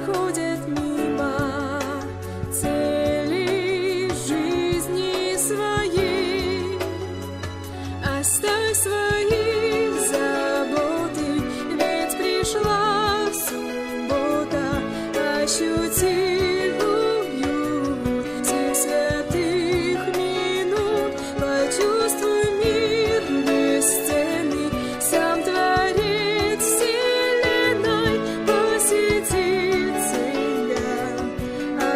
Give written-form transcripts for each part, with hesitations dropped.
проходят мимо цели жизни своей. Оставь свои заботы, ведь пришла суббота. Ощути уют всех святых минут, почувствуй мир бесценный, сам Творец вселенной посетит тебя,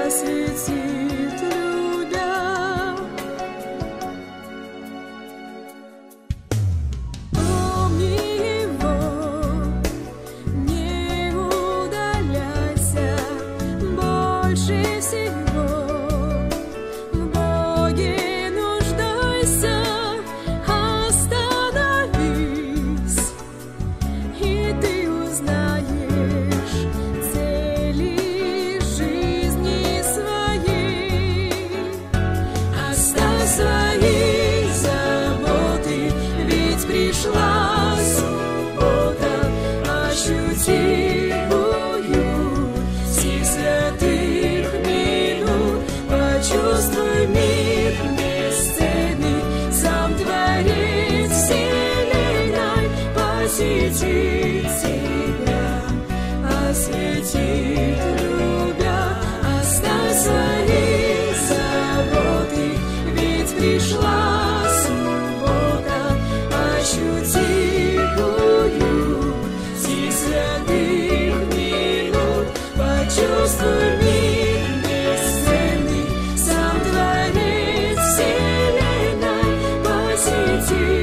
осветит любя. Помни его, не удаляйся, больше всего в Боге нуждайся. Остановись, и ты узнаешь цели жизни своей. Оставь свои заботы, ведь пришла суббота. Ощути уют всех святых минут, почувствуй мир бесценный, сам Творец вселенной посетит тебя, осветит любя. Оставь свои заботы, ведь пришла суббота. Ощути уют всех святых минут, почувствуй мир бесценный, сам Творец вселенной посетит